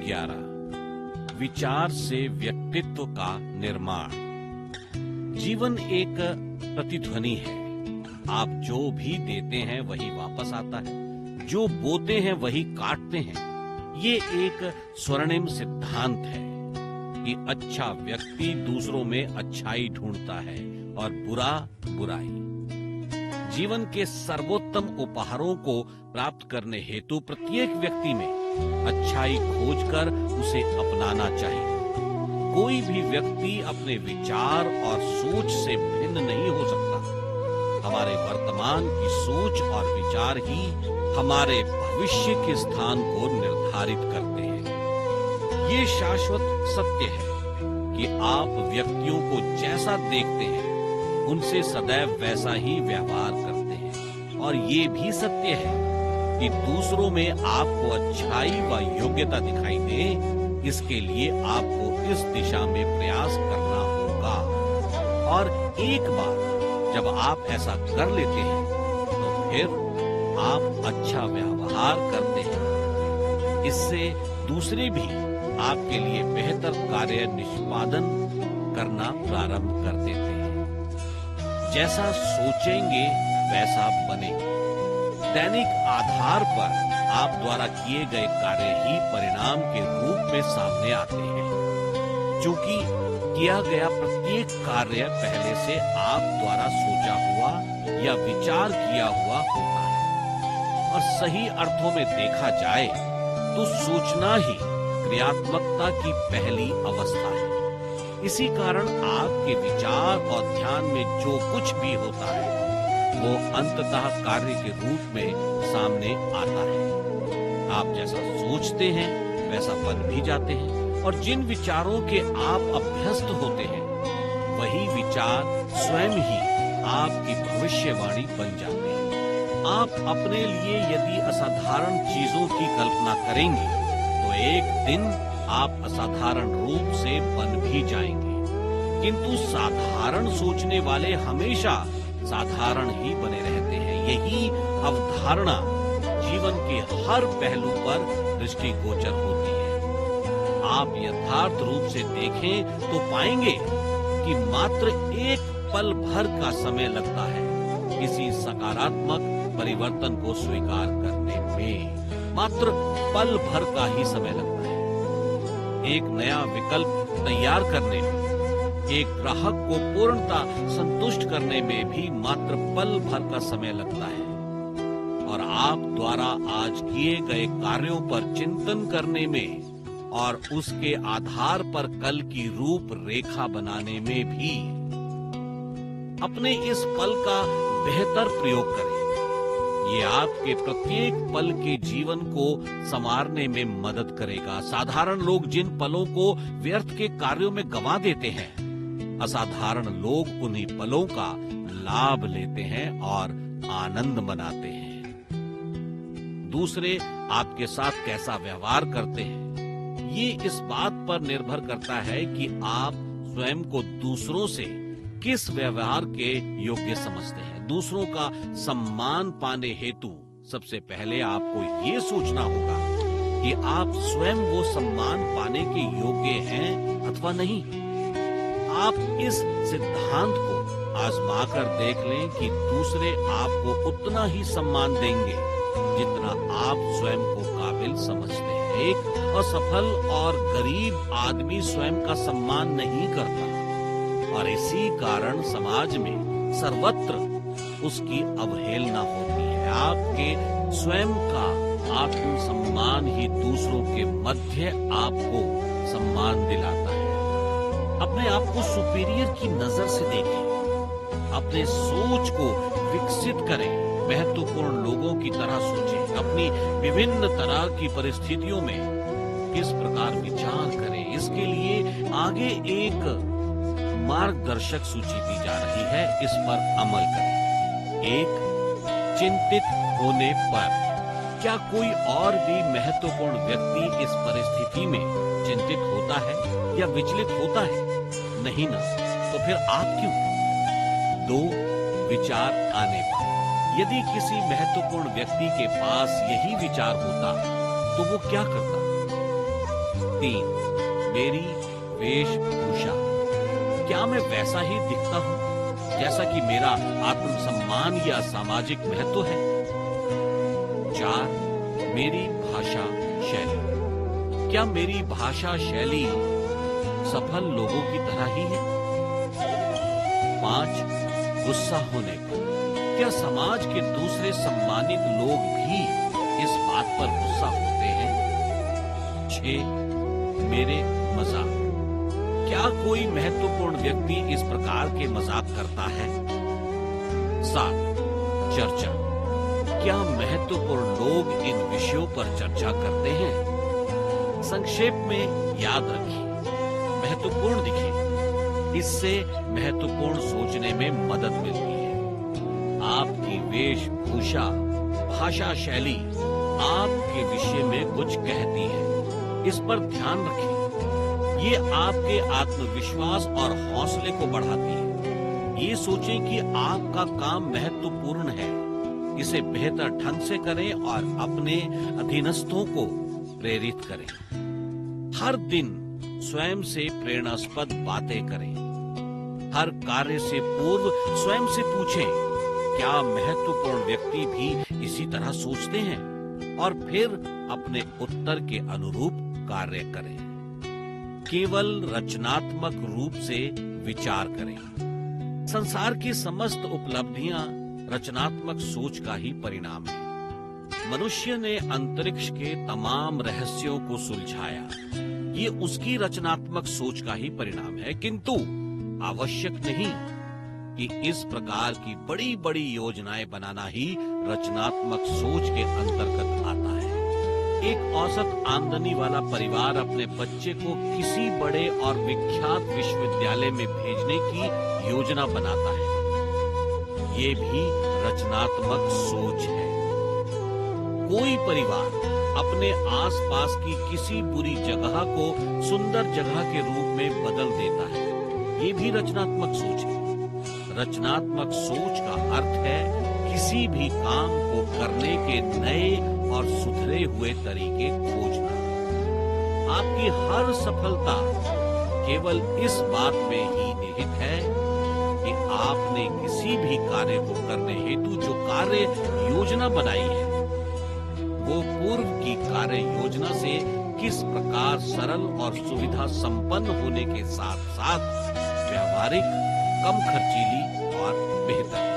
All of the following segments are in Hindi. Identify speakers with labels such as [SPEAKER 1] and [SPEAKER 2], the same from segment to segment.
[SPEAKER 1] 11 विचार से व्यक्तित्व का निर्माण। जीवन एक प्रतिध्वनि है। आप जो भी देते हैं वही वापस आता है, जो बोते हैं वही काटते हैं। ये एक स्वर्णिम सिद्धांत है कि अच्छा व्यक्ति दूसरों में अच्छाई ढूंढता है और बुरा बुराई। जीवन के सर्वोत्तम उपहारों को प्राप्त करने हेतु प्रत्येक व्यक्ति में अच्छाई खोजकर उसे अपनाना चाहिए। कोई भी व्यक्ति अपने विचार और सोच से भिन्न नहीं हो सकता। हमारे वर्तमान की सोच और विचार ही हमारे भविष्य के स्थान को निर्धारित करते हैं। ये शाश्वत सत्य है कि आप व्यक्तियों को जैसा देखते हैं उनसे सदैव वैसा ही व्यवहार करते हैं, और ये भी सत्य है कि दूसरों में आपको अच्छाई व योग्यता दिखाई दे, इसके लिए आपको इस दिशा में प्रयास करना होगा। और एक बार जब आप ऐसा कर लेते हैं तो फिर आप अच्छा व्यवहार करते हैं। इससे दूसरे भी आपके लिए बेहतर कार्य निष्पादन करना प्रारंभ कर देते हैं। जैसा सोचेंगे वैसा बनेंगे। दैनिक आधार पर आप द्वारा किए गए कार्य ही परिणाम के रूप में सामने आते हैं। चूंकि किया गया प्रत्येक कार्य पहले से आप द्वारा सोचा हुआ या विचार किया हुआ होता है, और सही अर्थों में देखा जाए तो सोचना ही क्रियात्मकता की पहली अवस्था है। इसी कारण आपके विचार और ध्यान में जो कुछ भी होता है वो अंततः कार्य के रूप में सामने आता है। आप जैसा सोचते हैं वैसा बन भी जाते हैं, और जिन विचारों के आप अभ्यस्त होते हैं वही विचार स्वयं ही आपकी भविष्यवाणी बन जाते हैं। आप अपने लिए यदि असाधारण चीजों की कल्पना करेंगे तो एक दिन आप असाधारण रूप से बन भी जाएंगे, किंतु साधारण सोचने वाले हमेशा साधारण ही बने रहते हैं। यही अवधारणा जीवन के हर पहलू पर दृष्टिगोचर होती है। आप यथार्थ रूप से देखें तो पाएंगे कि मात्र एक पल भर का समय लगता है किसी सकारात्मक परिवर्तन को स्वीकार करने में। मात्र पल भर का ही समय लगता है। एक नया विकल्प तैयार करने में, एक ग्राहक को पूर्णतः संतुष्ट करने में भी मात्र पल भर का समय लगता है। और आप द्वारा आज किए गए कार्यों पर चिंतन करने में और उसके आधार पर कल की रूपरेखा बनाने में भी अपने इस पल का बेहतर प्रयोग करें। ये आपके प्रत्येक पल के जीवन को संवारने में मदद करेगा। साधारण लोग जिन पलों को व्यर्थ के कार्यों में गंवा देते हैं, असाधारण लोग उन्हीं पलों का लाभ लेते हैं और आनंद मनाते हैं। दूसरे आपके साथ कैसा व्यवहार करते हैं, ये इस बात पर निर्भर करता है कि आप स्वयं को दूसरों से किस व्यवहार के योग्य समझते हैं। दूसरों का सम्मान पाने हेतु सबसे पहले आपको ये सोचना होगा कि आप स्वयं वो सम्मान पाने के योग्य हैं अथवा नहीं। आप इस सिद्धांत को आजमाकर देख लें कि दूसरे आपको उतना ही सम्मान देंगे जितना आप स्वयं को काबिल समझते हैं। एक असफल और गरीब आदमी स्वयं का सम्मान नहीं करता, और इसी कारण समाज में सर्वत्र उसकी अवहेलना होती है। आपके स्वयं का आत्मसम्मान ही दूसरों के मध्य आपको सम्मान दिलाता है। अपने आप को सुपीरियर की नजर से देखें। अपने सोच को विकसित करें। महत्वपूर्ण लोगों की तरह सोचें। अपनी विभिन्न तरह की परिस्थितियों में किस प्रकार विचार करें, इसके लिए आगे एक मार्गदर्शक सूची दी जा रही है। इस पर अमल करें। 1. चिंतित होने पर। क्या कोई और भी महत्वपूर्ण व्यक्ति इस परिस्थिति में चिंतित होता है या विचलित होता है? नहीं ना, तो फिर आप क्यों? 2. विचार आने पर। यदि किसी महत्वपूर्ण व्यक्ति के पास यही विचार होता तो वो क्या करता? 3, मेरी वेशभूषा, क्या मैं वैसा ही दिखता हूं जैसा कि मेरा आत्मसम्मान या सामाजिक महत्व है? 4, मेरी भाषा शैली, क्या मेरी भाषा शैली सफल लोगों की तरह ही है? 5, गुस्सा होने पर, क्या समाज के दूसरे सम्मानित लोग भी इस बात पर गुस्सा होते हैं? 6, मेरे मजाक, क्या कोई महत्वपूर्ण व्यक्ति इस प्रकार के मजाक करता है? 7, चर्चा, क्या महत्वपूर्ण लोग इन विषयों पर चर्चा करते हैं? संक्षेप में याद रखिए, महत्वपूर्ण दिखे, इससे महत्वपूर्ण सोचने में मदद मिलती है। आपकी वेशभूषा, भाषा शैली आपके विषय में कुछ कहती है, इस पर ध्यान रखें। ये आपके आत्मविश्वास और हौसले को बढ़ाती है। ये सोचें कि आपका काम महत्वपूर्ण है, इसे बेहतर ढंग से करें और अपने अधीनस्थों को प्रेरित करें। हर दिन स्वयं से प्रेरणास्पद बातें करें। हर कार्य से पूर्व स्वयं से पूछें, क्या महत्वपूर्ण व्यक्ति भी इसी तरह सोचते हैं? और फिर अपने उत्तर के अनुरूप कार्य करें। केवल रचनात्मक रूप से विचार करें। संसार की समस्त उपलब्धियां रचनात्मक सोच का ही परिणाम है। मनुष्य ने अंतरिक्ष के तमाम रहस्यों को सुलझाया, ये उसकी रचनात्मक सोच का ही परिणाम है, किंतु आवश्यक नहीं कि इस प्रकार की बड़ी बड़ी योजनाएं बनाना ही रचनात्मक सोच के अंतर्गत आता है। एक औसत आमदनी वाला परिवार अपने बच्चे को किसी बड़े और विख्यात विश्वविद्यालय में भेजने की योजना बनाता है। ये भी रचनात्मक सोच है। कोई परिवार अपने आसपास की किसी बुरी जगह को सुंदर जगह के रूप में बदल देता है, ये भी रचनात्मक सोच है। रचनात्मक सोच का अर्थ है किसी भी काम को करने के नए और सुधरे हुए तरीके खोजना। आपकी हर सफलता केवल इस बात में ही निहित है कि आपने किसी भी कार्य को करने हेतु जो कार्य योजना बनाई है, वो पूर्व की कार्य योजना से किस प्रकार सरल और सुविधा संपन्न होने के साथ साथ व्यावहारिक, कम खर्चीली और बेहतर।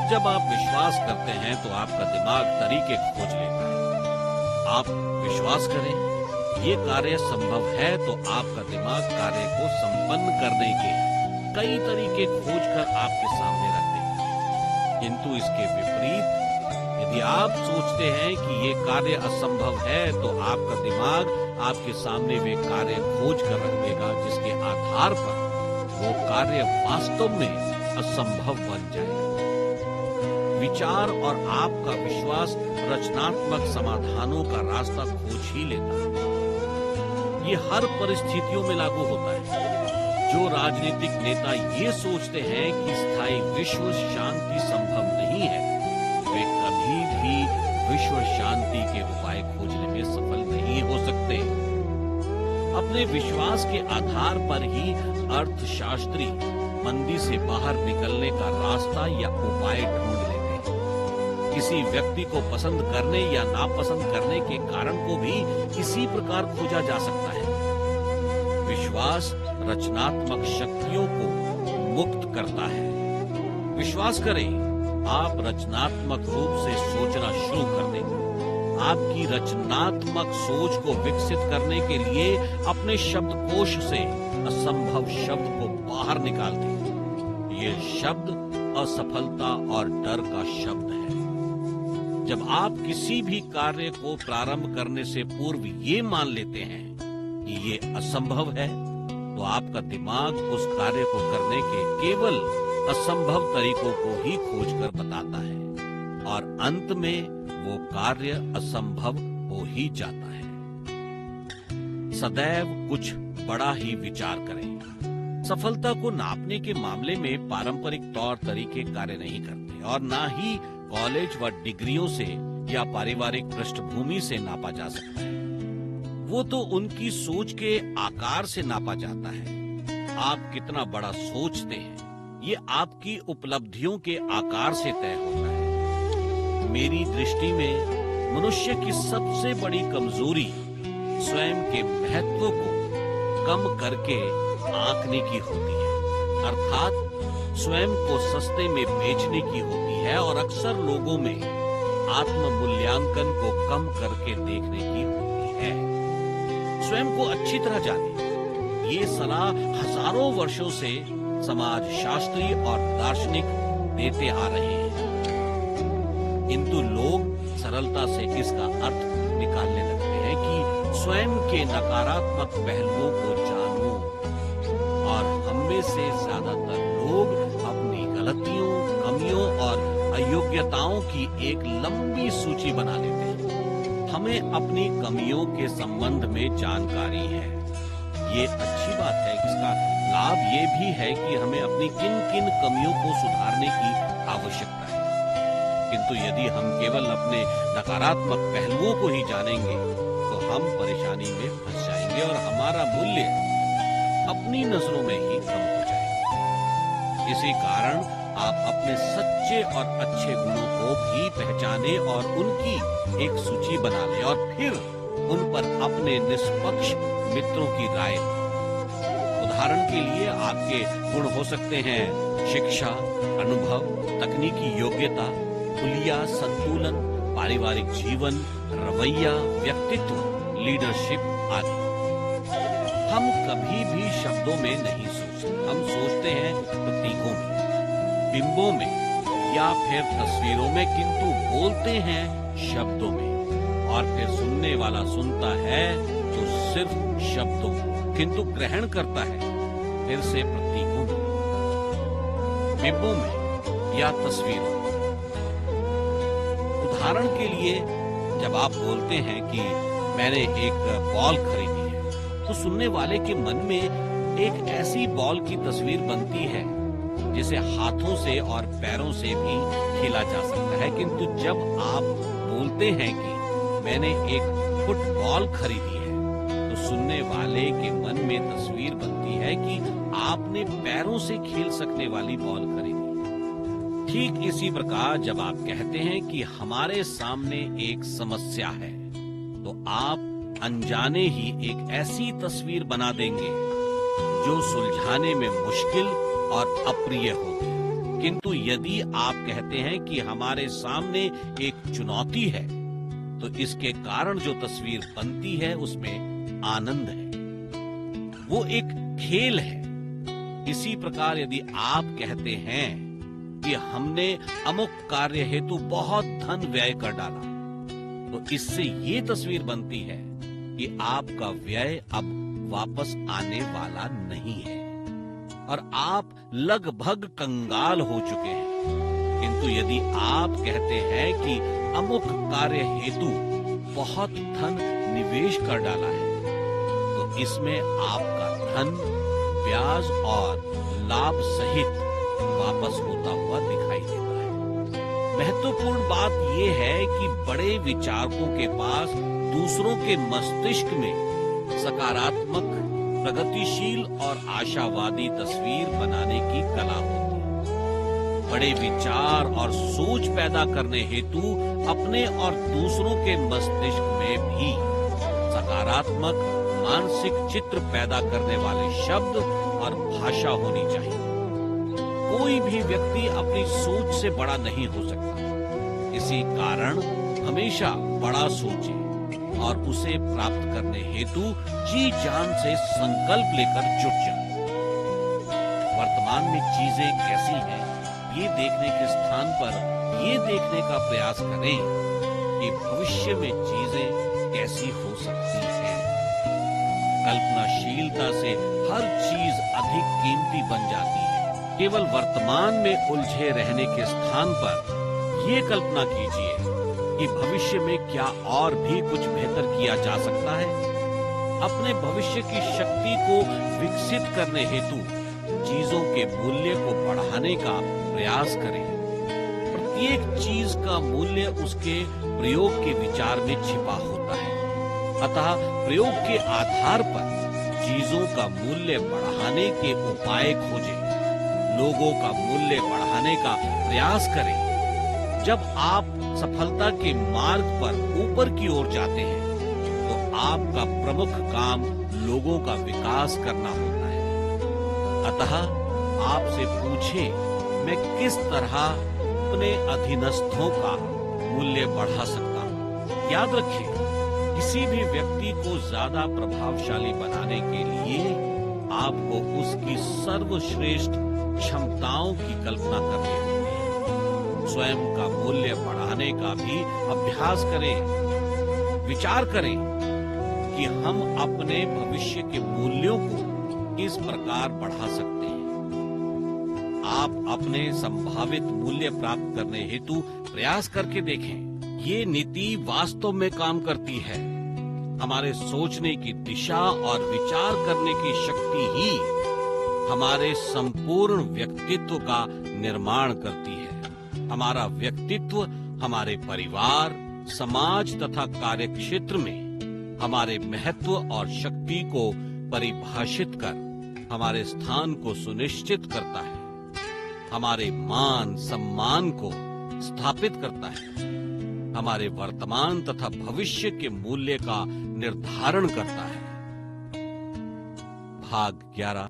[SPEAKER 1] जब आप विश्वास करते हैं तो आपका दिमाग तरीके खोज लेता है। आप विश्वास करें, ये कार्य संभव है, तो आपका दिमाग कार्य को संपन्न करने के कई तरीके खोजकर आपके सामने रख देगा। किंतु इसके विपरीत, यदि आप सोचते हैं कि ये कार्य असंभव है, तो आपका दिमाग आपके सामने वे कार्य खोज कर रख देगा जिसके आधार पर वो कार्य वास्तव में असंभव बन जाएगा। विचार और आपका विश्वास रचनात्मक समाधानों का रास्ता खोज ही लेता है। ये हर परिस्थितियों में लागू होता है। जो राजनीतिक नेता ये सोचते हैं कि स्थायी विश्व शांति संभव नहीं है, वे कभी भी विश्व शांति के उपाय खोजने में सफल नहीं हो सकते। अपने विश्वास के आधार पर ही अर्थशास्त्री मंदी से बाहर निकलने का रास्ता या उपाय ढूंढ लेते हैं। किसी व्यक्ति को पसंद करने या नापसंद करने के कारण को भी इसी प्रकार खोजा जा सकता है। विश्वास रचनात्मक शक्तियों को मुक्त करता है। विश्वास करें, आप रचनात्मक रूप से सोचना शुरू कर देंगे। आपकी रचनात्मक सोच को विकसित करने के लिए अपने शब्दकोश से असंभव शब्द को बाहर निकाल दें। ये शब्द असफलता और डर का शब्द है। जब आप किसी भी कार्य को प्रारंभ करने से पूर्व ये मान लेते हैं कि ये असंभव है, तो आपका दिमाग उस कार्य को करने के केवल असंभव तरीकों को ही खोजकर बताता है और अंत में वो कार्य असंभव हो ही जाता है। सदैव कुछ बड़ा ही विचार करें। सफलता को नापने के मामले में पारंपरिक तौर तरीके कार्य नहीं करते और ना ही कॉलेज व डिग्रियों से या पारिवारिक पृष्ठभूमि से नापा जा सकता है। वो तो उनकी सोच के आकार से नापा जाता है। आप कितना बड़ा सोचते हैं, ये आपकी उपलब्धियों के आकार से तय होता है। मेरी दृष्टि में मनुष्य की सबसे बड़ी कमजोरी स्वयं के महत्व को कम करके आंकने की होती है, अर्थात स्वयं को सस्ते में बेचने की होती है और अक्सर लोगों में आत्म मूल्यांकन को कम करके देखने की होती है। स्वयं को अच्छी तरह जाने, ये सलाह हजारों वर्षों से समाज शास्त्री और दार्शनिक देते आ रहे हैं, किंतु लोग सरलता से इसका अर्थ निकालने लगते हैं कि स्वयं के नकारात्मक पहलुओं को जानो, और हम में से ज्यादातर लोग अपनी गलतियों, कमियों और अयोग्यताओं की एक लंबी सूची बना लेते हैं। हमें अपनी कमियों के संबंध में जानकारी है, ये अच्छी बात है। इसका लाभ ये भी है कि हमें अपनी किन किन कमियों को सुधारने की आवश्यकता है, किंतु यदि हम केवल अपने नकारात्मक पहलुओं को ही जानेंगे तो हम परेशानी में फंस जाएंगे और हमारा मूल्य अपनी नजरों में ही कम हो जाएगा। इसी कारण आप अपने सच्चे और अच्छे गुणों को भी पहचाने और उनकी एक सूची बना लें और फिर उन पर अपने निष्पक्ष मित्रों की राय लें। उदाहरण के लिए आपके गुण हो सकते हैं शिक्षा, अनुभव, तकनीकी योग्यता, हुलिया, संतुलन, पारिवारिक जीवन, रवैया, व्यक्तित्व, लीडरशिप आदि। हम कभी भी शब्दों में नहीं सोचते, हम सोचते हैं प्रतीकों में, बिंबों में या फिर तस्वीरों में, किंतु बोलते हैं शब्दों में। और फिर सुनने वाला सुनता है तो सिर्फ शब्दों को, किंतु ग्रहण करता है फिर से प्रतीकों में, बिंबों में या तस्वीरों में। उदाहरण के लिए जब आप बोलते हैं कि मैंने एक बॉल खरीदी है, तो सुनने वाले के मन में एक ऐसी बॉल की तस्वीर बनती है जिसे हाथों से और पैरों से भी खेला जा सकता है। किंतु जब आप बोलते हैं कि मैंने एक फुटबॉल खरीदी है, तो सुनने वाले के मन में तस्वीर बनती है कि आपने पैरों से खेल सकने वाली बॉल खरीदी। ठीक इसी प्रकार जब आप कहते हैं कि हमारे सामने एक समस्या है, तो आप अनजाने ही एक ऐसी तस्वीर बना देंगे जो सुलझाने में मुश्किल और अप्रिय होगी। किंतु यदि आप कहते हैं कि हमारे सामने एक चुनौती है, तो इसके कारण जो तस्वीर बनती है उसमें आनंद है, वो एक खेल है। इसी प्रकार यदि आप कहते हैं कि हमने अमुक कार्य हेतु बहुत धन व्यय कर डाला, तो इससे ये तस्वीर बनती है कि आपका व्यय अब वापस आने वाला नहीं है और आप लगभग कंगाल हो चुके हैं। किंतु यदि आप कहते हैं कि अमुक कार्य हेतु बहुत धन निवेश कर डाला है, तो इसमें आपका धन ब्याज और लाभ सहित वापस होता हुआ दिखाई देता है। महत्वपूर्ण बात यह है कि बड़े विचारकों के पास दूसरों के मस्तिष्क में सकारात्मक, प्रगतिशील और आशावादी तस्वीर बनाने की कला होती है। बड़े विचार और सोच पैदा करने हेतु अपने और दूसरों के मस्तिष्क में भी सकारात्मक मानसिक चित्र पैदा करने वाले शब्द और भाषा होनी चाहिए। कोई भी व्यक्ति अपनी सोच से बड़ा नहीं हो सकता। इसी कारण हमेशा बड़ा सोचें और उसे प्राप्त करने हेतु जी जान से संकल्प लेकर जुट जाएं। वर्तमान में चीजें कैसी हैं, ये देखने के स्थान पर ये देखने का प्रयास करें कि भविष्य में चीजें कैसी हो सकती हैं। कल्पनाशीलता से हर चीज अधिक कीमती बन जाती है। केवल वर्तमान में उलझे रहने के स्थान पर ये कल्पना कीजिए कि भविष्य में क्या और भी कुछ बेहतर किया जा सकता है। अपने भविष्य की शक्ति को विकसित करने हेतु चीजों के मूल्य को बढ़ाने का प्रयास करें। प्रत्येक चीज का मूल्य उसके प्रयोग के विचार में छिपा होता है। अतः प्रयोग के आधार पर चीजों का मूल्य बढ़ाने के उपाय खोजें, लोगों का मूल्य बढ़ाने का प्रयास करें। जब आप सफलता के मार्ग पर ऊपर की ओर जाते हैं तो आपका प्रमुख काम लोगों का विकास करना होता है। अतः आपसे पूछें, मैं किस तरह अपने अधीनस्थों का मूल्य बढ़ा सकता हूं? याद रखें, किसी भी व्यक्ति को ज्यादा प्रभावशाली बनाने के लिए आपको उसकी सर्वश्रेष्ठ क्षमताओं की कल्पना करनी होगी। स्वयं का मूल्य बढ़ाने का भी अभ्यास करें। विचार करें कि हम अपने भविष्य के मूल्यों को किस प्रकार बढ़ा सकते हैं। आप अपने संभावित मूल्य प्राप्त करने हेतु प्रयास करके देखें। ये नीति वास्तव में काम करती है। हमारे सोचने की दिशा और विचार करने की शक्ति ही हमारे संपूर्ण व्यक्तित्व का निर्माण करती है। हमारा व्यक्तित्व हमारे परिवार, समाज तथा कार्यक्षेत्र में हमारे महत्व और शक्ति को परिभाषित कर हमारे स्थान को सुनिश्चित करता है, हमारे मान सम्मान को स्थापित करता है, हमारे वर्तमान तथा भविष्य के मूल्य का निर्धारण करता है। भाग 11।